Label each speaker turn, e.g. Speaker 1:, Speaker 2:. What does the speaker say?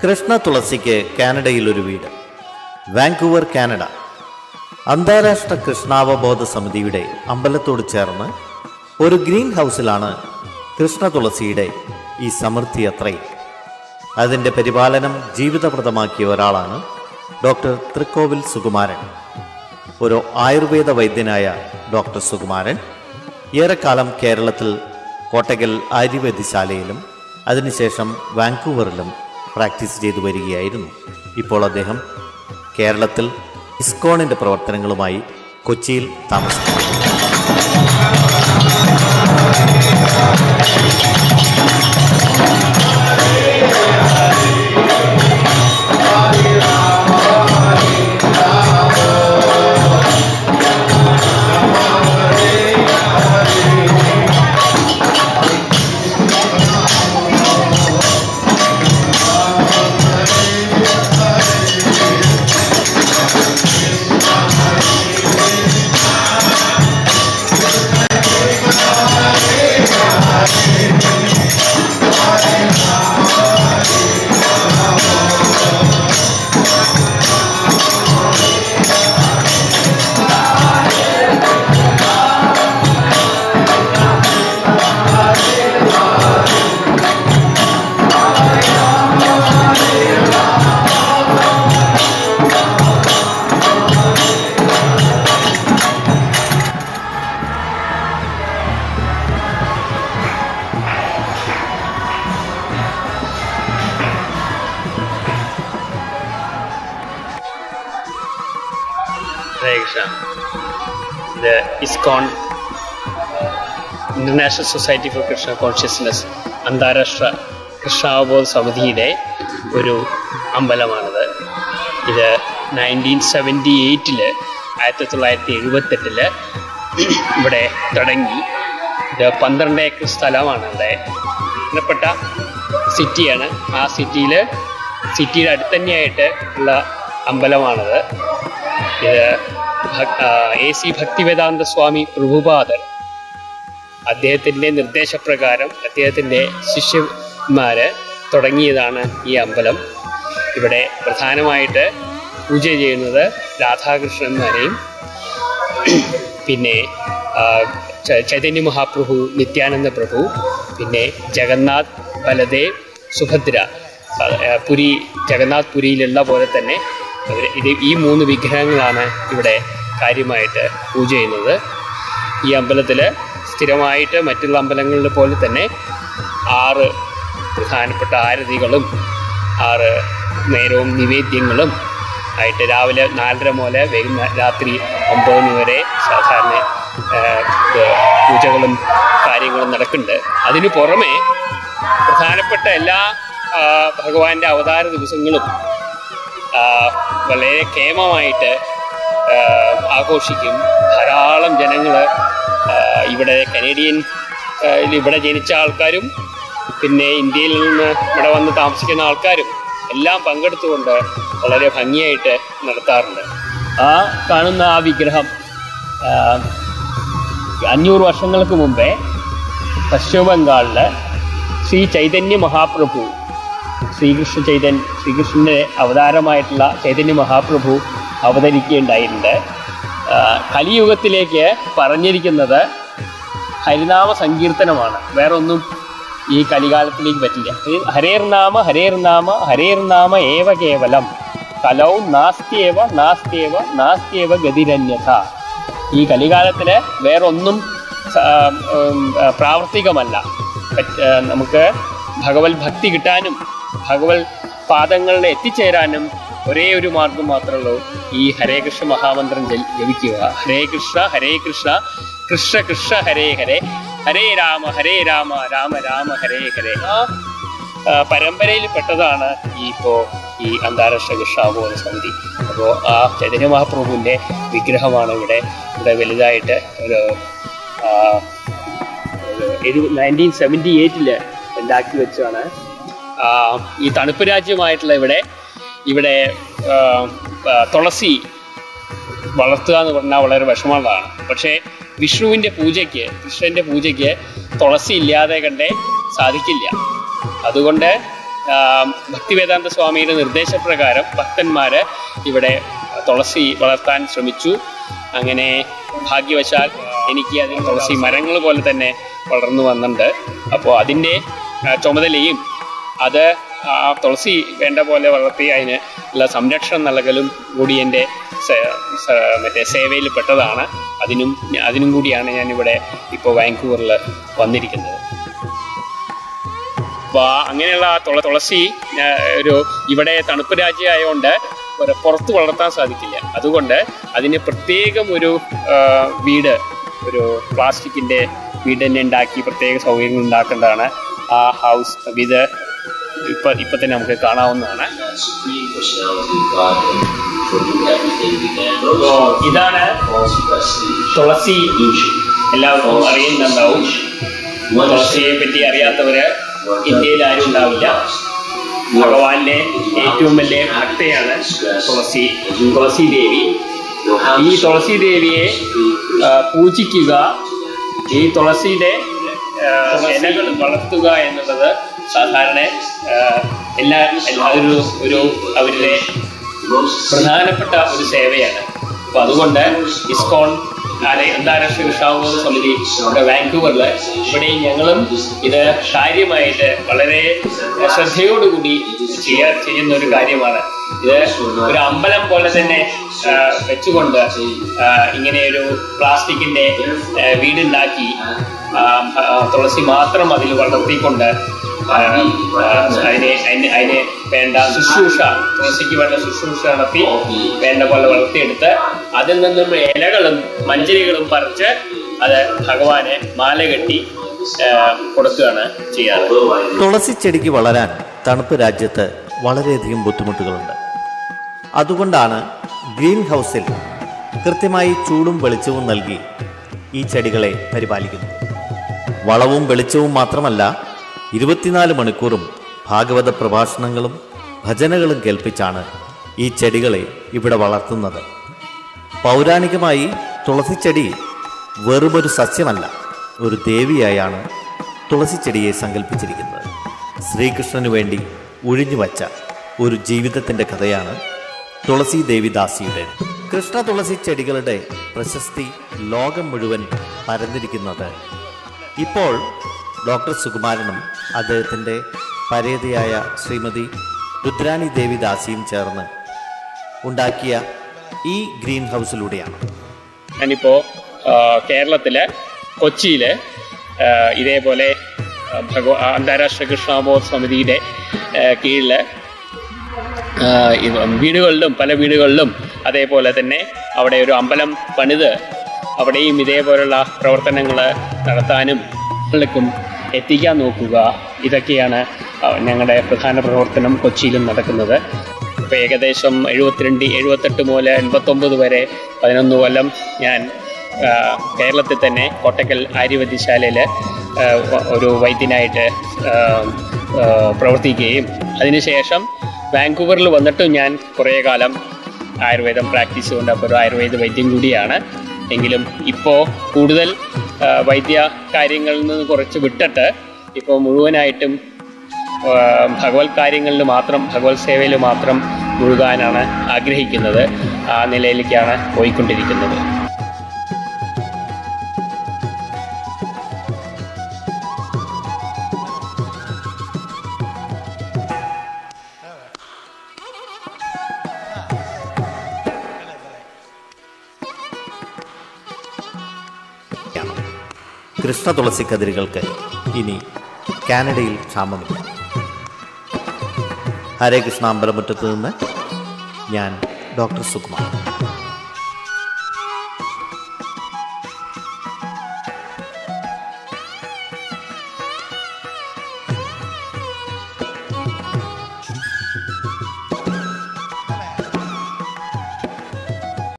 Speaker 1: കൃഷ്ണ തുളസിക്ക് കാനഡയിൽ ഒരു വീട്. Vancouver, Canada. അന്താരാഷ്ട്ര കൃഷ്ണാവബോധ സമിതിയുടെ അമ്പലത്തോട് ചേർന്ന് ഒരു ഗ്രീൻ ഹൗസിലാണ് കൃഷ്ണ തുളസിയുടെ ഈ സമൃദ്ധി യാത്രയിൽ. അതിൻ്റെ പരിപാലനം ജീവിതപ്രദമാക്കിയ ഒരാളാണ് ഡോക്ടർ തൃക്കോവിൽ സുകുമാരൻ. ഒരു ആയുർവേദ വൈദ്യനായ ഡോക്ടർ സുകുമാരൻ ഏറെക്കാലം കേരളത്തിൽ കോട്ടകൽ ആയുർവേദശാലയിലും അതിനുശേഷം വാങ്കൂവറിലും പ്രാക്ടീസ് ചെയ്തു വരികയായിരുന്നു. ഇപ്പോൾ അദ്ദേഹം കേരളത്തിൽ ഇസ്കോണിൻ്റെ പ്രവർത്തനങ്ങളുമായി കൊച്ചിയിൽ താമസിക്കുന്നു.
Speaker 2: The ISKCON, International Society for Krishna Consciousness, അന്താരാഷ്ട്ര കൃഷ്ണാവബോധ സമിതിയുടെ ഒരു അമ്പലമാണിത്. ഇത് 1978 1978 ഇവിടെ തുടങ്ങി. ഇത് 12 ഏക്കർ സ്ഥലമാണ്. ഇവിടെ പ്രധാനപ്പെട്ട സിറ്റിയാണ്. ആ സിറ്റിയുടെ അടുത്ത് തന്നെയായിട്ട് ഉള്ള അമ്പലമാണിത്. ഇത് AC ഭക്തിവേദാന്ത സ്വാമി പ്രഭുപാദർ അദ്ദേഹത്തിൻ്റെ നിർദ്ദേശപ്രകാരം അദ്ദേഹത്തിൻ്റെ ശിഷ്യന്മാർ തുടങ്ങിയതാണ് ഈ അമ്പലം. ഇവിടെ പ്രധാനമായിട്ട് പൂജ ചെയ്യുന്നത് രാധാകൃഷ്ണന്മാരെയും പിന്നെ ചൈതന്യ മഹാപ്രഭു, നിത്യാനന്ദ പ്രഭു, പിന്നെ ജഗന്നാഥ്, ബലദേവ്, സുഭദ്ര. ജഗന്നാഥ് പുരിയിലുള്ള പോലെ തന്നെ ഈ 3 വിഗ്രഹങ്ങളാണ് ഇവിടെ കാര്യമായിട്ട് പൂജ ചെയ്യുന്നത്. ഈ അമ്പലത്തിൽ സ്ഥിരമായിട്ട് മറ്റുള്ള അമ്പലങ്ങളിലെ പോലെ തന്നെ 6 പ്രധാനപ്പെട്ട ആരതികളും 6 നേരവും നിവേദ്യങ്ങളും ആയിട്ട് രാവിലെ 4:30 മുതൽ രാത്രി 9 മണി വരെ സാധാരണ പൂജകളും കാര്യങ്ങളും നടക്കുന്നുണ്ട്. അതിനു പുറമെ പ്രധാനപ്പെട്ട എല്ലാ ഭഗവാന്റെ അവതാര ദിവസങ്ങളും വളരെ കേമമായിട്ട് ആഘോഷിക്കും. ധാരാളം ജനങ്ങൾ ഇവിടെ ഇവിടെ ജനിച്ച ആൾക്കാരും പിന്നെ ഇന്ത്യയിൽ നിന്ന് ഇവിടെ വന്ന് താമസിക്കുന്ന ആൾക്കാരും എല്ലാം പങ്കെടുത്തുകൊണ്ട് വളരെ ഭംഗിയായിട്ട് നടത്താറുണ്ട്. ആ കാണുന്ന ആ വിഗ്രഹം 500 വർഷങ്ങൾക്ക് മുമ്പേ പശ്ചിമ ബംഗാളിൽ ശ്രീ ചൈതന്യ മഹാപ്രഭു, ശ്രീകൃഷ്ണൻ്റെ അവതാരമായിട്ടുള്ള ചൈതന്യ മഹാപ്രഭു അവതരിക്കുകയുണ്ടായിട്ടുണ്ട്. കലിയുഗത്തിലേക്ക് പറഞ്ഞിരിക്കുന്നത് ഹരിനാമ സങ്കീർത്തനമാണ്. വേറൊന്നും ഈ കലികാലത്തിലേക്ക് പറ്റില്ല. ഹരേർനാമ ഹരേർനാമ ഹരേർനാമ ഏവ കേവലം കലൗ നാസ്ത്യേവ ഗതിരന്യഥ. ഈ കലികാലത്തിൽ വേറൊന്നും പ്രാവർത്തികമല്ല. നമുക്ക് ഭഗവത് ഭക്തി കിട്ടാനും ഭഗവത് പാദങ്ങളിൽ എത്തിച്ചേരാനും ഒരേ ഒരു മാർഗം മാത്രമേ ഉള്ളൂ, ഈ ഹരേ കൃഷ്ണ മഹാമന്ത്രം ജപിക്കുക. ഹരേ കൃഷ്ണ കൃഷ്ണ കൃഷ്ണ ഹരേ ഹരേ, ഹരേ രാമ രാമ രാമ ഹരേ ഹരേ. ആ പരമ്പരയിൽ പെട്ടതാണ് ഈ അന്താരാഷ്ട്ര കൃഷ്ണാവബോധ സമിതി. അപ്പോൾ ആ ചൈതന്യ മഹാപ്രഭുവിൻ്റെ വിഗ്രഹമാണ് ഇവിടെ വലുതായിട്ട് ഒരു 1978 ഉണ്ടാക്കി വെച്ചാണ്. ഈ തണുപ്പ് രാജ്യമായിട്ടുള്ള ഇവിടെ തുളസി വളർത്തുക എന്ന് പറഞ്ഞാൽ വളരെ വിഷമമുള്ളതാണ്. പക്ഷേ വിഷ്ണുവിൻ്റെ പൂജയ്ക്ക്, കൃഷ്ണൻ്റെ പൂജയ്ക്ക് തുളസി ഇല്ലാതെ കണ്ടേ സാധിക്കില്ല. അതുകൊണ്ട് ഭക്തിവേദാന്ത സ്വാമിയുടെ നിർദ്ദേശപ്രകാരം ഭക്തന്മാർ ഇവിടെ തുളസി വളർത്താൻ ശ്രമിച്ചു. അങ്ങനെ ഭാഗ്യവശാൽ എനിക്ക് അതിൽ തുളസി മരങ്ങൾ പോലെ തന്നെ വളർന്നു വന്നിട്ടുണ്ട്. അപ്പോൾ അതിൻ്റെ ചുമതലയും അത് ആ തുളസി വേണ്ട പോലെ വളർത്തി അതിന് ഉള്ള സംരക്ഷണം നൽകലും കൂടി എൻ്റെ മറ്റേ സേവയിൽ പെട്ടതാണ്. അതിനും കൂടിയാണ് ഞാനിവിടെ ഇപ്പോൾ വാങ്കൂവറിൽ വന്നിരിക്കുന്നത്. അപ്പോൾ അങ്ങനെയുള്ള ആ തുളസി ഇവിടെ തണുപ്പ് രാജ്യമായതുകൊണ്ട് പുറത്ത് വളർത്താൻ സാധിക്കില്ല. അതുകൊണ്ട് അതിന് പ്രത്യേകം ഒരു വീട്, ഒരു പ്ലാസ്റ്റിക്കിൻ്റെ വീട് തന്നെ ഉണ്ടാക്കി പ്രത്യേക സൗകര്യങ്ങൾ ഉണ്ടാക്കേണ്ടതാണ്. ആ ഹൗസ് ഇത് ഇപ്പം തന്നെ നമുക്ക് കാണാവുന്നതാണ്. ഇതാണ് തുളസി. എല്ലാവർക്കും അറിയുന്നുണ്ടാവും. തുളസിയെ പറ്റി അറിയാത്തവര് ഇന്ത്യയിൽ ആരും ഉണ്ടാവില്ല. ഭഗവാന്റെ ഏറ്റവും വലിയ ഭക്തയാണ് തുളസി ദേവി. ഈ തുളസി ദേവിയെ പൂജിക്കുക, ഈ തുളസിയുടെ ഇലകൾ വളർത്തുക എന്നുള്ളത് സാധാരണ അവരുടെ പ്രധാനപ്പെട്ട ഒരു സേവയാണ്. അപ്പോൾ അതുകൊണ്ട് ഇസ്കോൺ അന്താരാഷ്ട്ര കൃഷ്ണാവബോധ സമിതി നമ്മുടെ വാങ്കൂവറിൽ ഇവിടെ ഞങ്ങളും ഇത് കാര്യമായിട്ട് വളരെ ശ്രദ്ധയോടുകൂടി ചെയ്യുന്ന ഒരു കാര്യമാണ്. ഇത് ഒരു അമ്പലം പോലെ തന്നെ വെച്ചുകൊണ്ട് ഇങ്ങനെ ഒരു പ്ലാസ്റ്റിക്കിന്റെ വീടുണ്ടാക്കി തുളസി മാത്രം അതിൽ വളർത്തിക്കൊണ്ട് അതിന് വേണ്ട ശുശ്രൂഷ, തുളസിക്ക് വേണ്ട ശുശ്രൂഷ നടത്തി വേണ്ട പോലെ വളർത്തിയെടുത്ത് അതിൽ നിന്നും ഇലകളും മഞ്ചരികളും പറിച്ച് അത് ഭഗവാനെ മാല കെട്ടി കൊടുക്കുകയാണ് ചെയ്യാറ്.
Speaker 1: തുളസി ചെടിക്ക് വളരാൻ തണുപ്പ് രാജ്യത്ത് വളരെയധികം ബുദ്ധിമുട്ടുകളുണ്ട്. അതുകൊണ്ടാണ് ഗ്രീൻ ഹൗസിൽ കൃത്യമായി ചൂടും വെളിച്ചവും നൽകി ഈ ചെടികളെ പരിപാലിക്കുന്നത്. വളവും വെളിച്ചവും മാത്രമല്ല, 24 മണിക്കൂറും ഭാഗവത പ്രഭാഷണങ്ങളും ഭജനകളും കേൾപ്പിച്ചാണ് ഈ ചെടികളെ ഇവിടെ വളർത്തുന്നത്. പൗരാണികമായി തുളസിച്ചെടി വെറുമൊരു സസ്യമല്ല, ഒരു ദേവിയായാണ് തുളസിച്ചെടിയെ സങ്കല്പിച്ചിരിക്കുന്നത്. ശ്രീകൃഷ്ണനു വേണ്ടി ഒഴിഞ്ഞുവച്ച ഒരു ജീവിതത്തിൻ്റെ കഥയാണ് തുളസി ദേവിദാസിയുടെ. കൃഷ്ണ തുളസി ചെടികളുടെ പ്രശസ്തി ലോകം മുഴുവൻ പരന്നിരിക്കുന്നത് ഇപ്പോൾ ഡോക്ടർ സുകുമാരനും അദ്ദേഹത്തിൻ്റെ പരേതയായ ശ്രീമതി രുദ്രാണി ദേവിദാസിയും ചേർന്ന് ഉണ്ടാക്കിയ ഈ ഗ്രീൻ ഹൗസിലൂടെയാണ്.
Speaker 2: ഞാനിപ്പോൾ കേരളത്തിലെ കൊച്ചിയിൽ ഇതേപോലെ അന്താരാഷ്ട്ര കൃഷ്ണാവബോധ സമിതിയുടെ കീഴിൽ വീടുകളിലും പല വീടുകളിലും അതേപോലെ തന്നെ അവിടെ ഒരു അമ്പലം പണിത് അവിടെയും ഇതേപോലുള്ള പ്രവർത്തനങ്ങൾ നടത്താനും ക്കും എത്തിക്കാൻ നോക്കുക. ഇതൊക്കെയാണ് ഞങ്ങളുടെ പ്രധാന പ്രവർത്തനം കൊച്ചിയിലും നടക്കുന്നത്. ഇപ്പോൾ ഏകദേശം 78 മുതൽ 89 വരെ 11 കൊല്ലം ഞാൻ കേരളത്തിൽ തന്നെ കോട്ടക്കൽ ആര്യവൈദ്യശാലയിൽ ഒരു വൈദ്യനായിട്ട് പ്രവർത്തിക്കുകയും അതിനുശേഷം വാങ്കൂവറിൽ വന്നിട്ടും ഞാൻ കുറേ കാലം ആയുർവേദം പ്രാക്ടീസ് കൊണ്ട് അപ്പോൾ ഒരു ആയുർവേദ വൈദ്യം കൂടിയാണ്. എങ്കിലും ഇപ്പോൾ കൂടുതൽ വൈദ്യ കാര്യങ്ങളിൽ നിന്ന് കുറച്ച് വിട്ടിട്ട് ഇപ്പോൾ മുഴുവനായിട്ടും ഭഗവത് കാര്യങ്ങളിൽ മാത്രം, ഭഗവത് സേവയിൽ മാത്രം മുഴുകാനാണ് ആഗ്രഹിക്കുന്നത്. ആ നിലയിലേക്കാണ് പോയിക്കൊണ്ടിരിക്കുന്നത്.
Speaker 1: കൃഷ്ണ തുളസി കതിരുകൾക്ക് ഇനി കാനഡയിൽ ക്ഷാമമില്ല. ഹരേ കൃഷ്ണ അമ്പലമുറ്റത്ത് നിന്ന് ഞാൻ ഡോക്ടർ സുകുമാർ.